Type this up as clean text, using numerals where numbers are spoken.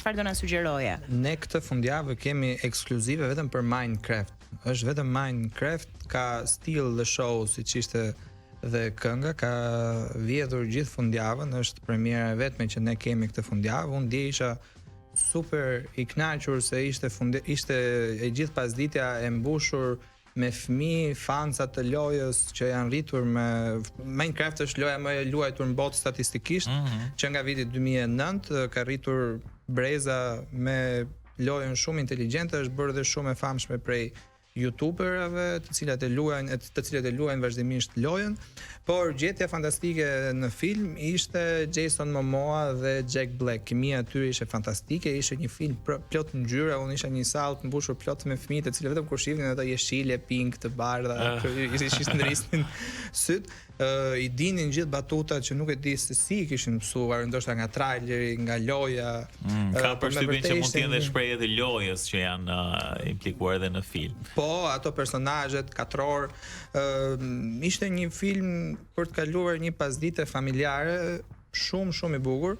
çfarë do na sugjeroje? Ne këtë fundjavë kemi ekskluzive vetëm për Minecraft. Është vetëm Minecraft, ka still the show siç ishte dhe kënga, ka vjedhur gjithë fundjavën, është premiera e vetme që ne kemi këtë fundjavë. Unë dje isha super i kënaqur se ishte e gjithë pasditja e mbushur me fëmijë, fansa të lojës që janë rritur me Minecraft është loja më e luajtur në botë statistikisht, që nga viti 2009 ka rritur breza me lojën shumë inteligjente, është bërë dhe shumë e famshme prej youtuberave të cilat e luajnë vazhdimisht lojën, por gjetja fantastike në film ishte Jason Momoa dhe Jack Black. Kimia aty ishte fantastike, ishte një film plot ngjyra, unë isha një sallë të mbushur plot me fëmijë të cilët vetëm kur shihnin ato jeshile, pink të bardha, ishte ndrisnin syt. I dinin gjithë batutat që nuk e di se si kishin mësuar, ndoshta nga traileri, nga loja. Ka përshtypjen që mund të jenë dhe shprehje të lojës që janë implikuar edhe në film. Po, ato personazhet katror, ishte një film për të kaluar një pasdite familjare shumë i bukur.